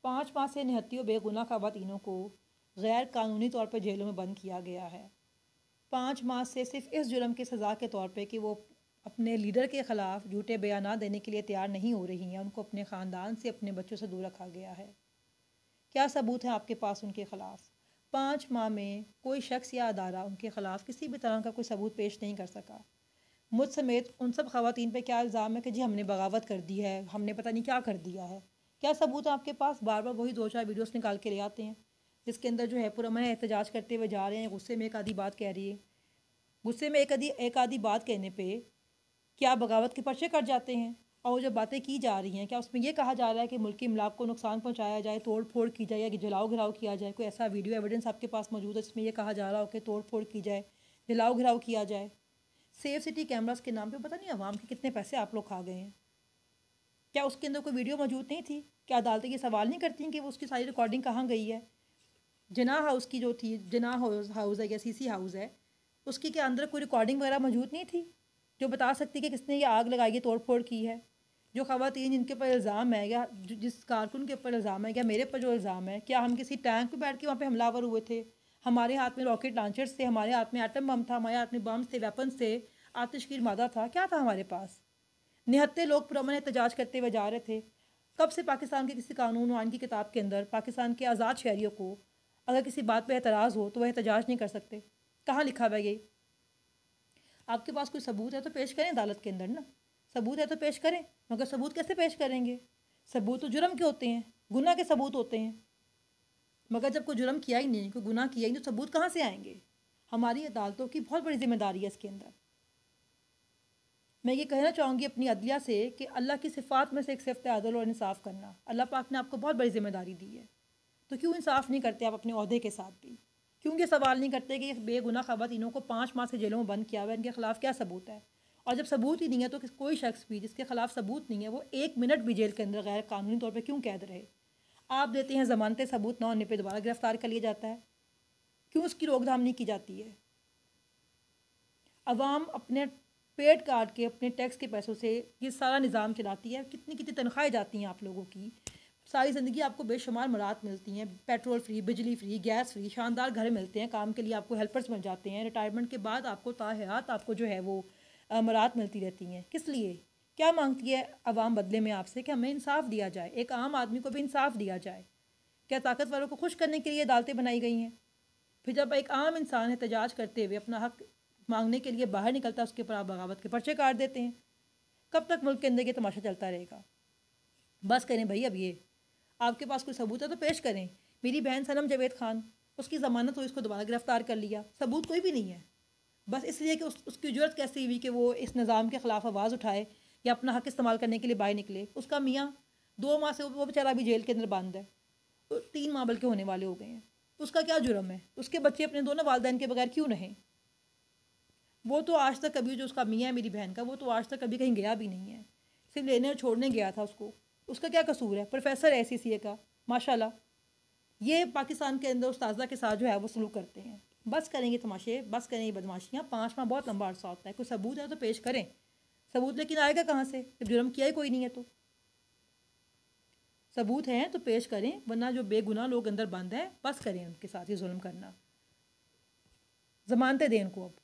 5 माह से निहत्ती व बेगुनाह ख़वातीनों को गैर कानूनी तौर पर जेलों में बंद किया गया है। 5 माह से सिर्फ इस जुर्म की सज़ा के तौर पे कि वो अपने लीडर के ख़िलाफ़ झूठे बयान देने के लिए तैयार नहीं हो रही हैं, उनको अपने ख़ानदान से, अपने बच्चों से दूर रखा गया है। क्या सबूत है आपके पास उनके ख़िलाफ़? 5 माह में कोई शख्स या अदारा उनके ख़िलाफ़ किसी भी तरह का कोई सबूत पेश नहीं कर सका। मुझ समेत उन सब ख़वातीन पे क्या इल्ज़ाम है कि जी हमने बगावत कर दी है, हमने पता नहीं क्या कर दिया है। क्या सबूत है आपके पास? बार बार वही 2-4 वीडियोस निकाल के ले आते हैं जिसके अंदर जो है पुरअमन एहतजाज करते हुए जा रहे हैं, गुस्से में एक आधी बात कह रही है, गुस्से में एक आधी बात कहने पे क्या बगावत के पर्चे कट जाते हैं? और जो बातें की जा रही हैं क्या उसमें ये कहा जा रहा है कि मुल्की इमलाक को नुकसान पहुंचाया जाए, तोड़ फोड़ की जाए या जलाओ घिराव किया जाए? कोई ऐसा वीडियो एविडेंस आपके पास मौजूद है जिसमें यह कहा जा रहा हो कि तोड़ फोड़ की जाए, जलाओ घिराव किया जाए? सेफ सिटी कैमरास के नाम पे पता नहीं अवाम के कितने पैसे आप लोग खा गए हैं। क्या उसके अंदर कोई वीडियो मौजूद नहीं थी? क्या अदालतें ये सवाल नहीं करती कि वो उसकी सारी रिकॉर्डिंग कहाँ गई है? जिना हाउस की जो थी, जिना हाउस है या सीसी हाउस है, उसकी के अंदर कोई रिकॉर्डिंग वगैरह मौजूद नहीं थी जो बता सकती कि किसने ये आग लगाई है, तोड़ फोड़ की है? जो ख़वातीन जिनके ऊपर इल्ज़ाम है या जिस कारकुन के ऊपर इल्ज़ाम है या मेरे पर जो इल्ज़ाम है, क्या हम किसी टैंक पर बैठ के वहाँ पे हमलावर हुए थे? हमारे हाथ में रॉकेट लॉन्चर्स थे, हमारे हाथ में एटम बम था, हमारे हाथ में बम्स थे, वेपन्स थे, आतिशगीर मादा था, क्या था हमारे पास? निहत्ते लोग पुरअमन एहतजाज करते हुए जा रहे थे। कब से पाकिस्तान के किसी कानून और आइन की किताब के अंदर पाकिस्तान के आज़ाद शहरियों को अगर किसी बात पर एतराज़ हो तो वह एहतजाज नहीं कर सकते? कहाँ लिखा हुआ है ये? आपके पास कोई सबूत है तो पेश करें अदालत के अंदर ना। सबूत है तो पेश करें, मगर सबूत कैसे पेश करेंगे? सबूत तो जुर्म के होते हैं, गुनाह के सबूत होते हैं। मगर जब कोई जुर्म किया ही नहीं, कोई गुनाह किया ही नहीं, तो सबूत कहाँ से आएंगे? हमारी अदालतों की बहुत बड़ी जिम्मेदारी है इसके अंदर। मैं ये कहना चाहूँगी अपनी अदलिया से कि अल्लाह की सिफ़ात में से एक सिफ़त है अदल और इंसाफ़ करना। अल्लाह पाक ने आपको बहुत बड़ी जिम्मेदारी दी है, तो क्यों इंसाफ़ नहीं करते आप अपने ओहदे के साथ भी? क्यों ये सवाल नहीं करते कि बेगुनाह ख़वातीनों को 5 माह से जेलों में बंद किया हुआ है, इनके ख़िलाफ़ क्या सबूत है? और जब सबूत ही नहीं है तो कोई शख्स भी जिसके ख़िलाफ़ सबूत नहीं है वो 1 मिनट भी जेल के अंदर गैर कानूनी तौर पर क्यों कैद रहे? आप देते हैं ज़मानतें, सबूत ना होने पर दोबारा गिरफ़्तार कर लिया जाता है। क्यों उसकी रोकथाम नहीं की जाती है? अवाम अपने पेट काट के अपने टैक्स के पैसों से ये सारा निज़ाम चलाती है। कितनी कितनी तनख्वाहें जाती हैं आप लोगों की, सारी ज़िंदगी आपको बेशुमार मराहत मिलती हैं, पेट्रोल फ्री, बिजली फ्री, गैस फ्री, शानदार घर मिलते हैं, काम के लिए आपको हेल्पर्स मिल जाते हैं, रिटायरमेंट के बाद आपको ताहयात आपको जो है वो मराहत मिलती रहती हैं। किस लिए? क्या मांगती है अवाम बदले में आपसे? कि हमें इंसाफ दिया जाए, एक आम आदमी को भी इंसाफ दिया जाए। क्या ताकतवरों को खुश करने के लिए अदालतें बनाई गई हैं? फिर जब एक आम इंसान एहतजाज करते हुए अपना हक मांगने के लिए बाहर निकलता है, उसके ऊपर आप बगावत के पर्चे काट देते हैं। कब तक मुल्क के अंदर ये तमाशा चलता रहेगा? बस करें भाई अब ये। आपके पास कोई सबूत है तो पेश करें। मेरी बहन सनम जावेद खान, उसकी ज़मानत हुई, उसको दोबारा गिरफ़्तार कर लिया, सबूत कोई भी नहीं है। बस इसलिए कि उसकी ज़रूरत कैसी हुई कि वो इस निज़ाम के ख़िलाफ़ आवाज़ उठाए या अपना हक इस्तेमाल करने के लिए बाहर निकले। उसका मियाँ 2 माह से वो बेचारा अभी जेल के अंदर बंद है, तो 3 माह बल्कि होने वाले हो गए हैं। उसका क्या जुर्म है? उसके बच्चे अपने दोनों वालिदैन के बगैर क्यों रहें? वो तो आज तक कभी, जो उसका मियाँ है मेरी बहन का, वो तो आज तक कभी कहीं गया भी नहीं है, सिर्फ लेने और छोड़ने गया था उसको। उसका क्या कसूर है? प्रोफेसर है SCCA का, माशाल्लाह। ये पाकिस्तान के अंदर उस्ताज़ा के साथ जो है वो सलूक करते हैं। बस करेंगे तमाशे, बस करेंगे बदमाशियाँ। 5 माह बहुत लंबा अरसा होता है। कोई सबूत है तो पेश करें। सबूत लेकिन आएगा कहाँ से जब जुर्म किया ही कोई नहीं है? तो सबूत हैं तो पेश करें, वरना जो बेगुनाह लोग अंदर बंद हैं बस करें उनके साथ ही जुल्म करना। ज़मानतें दें उनको अब।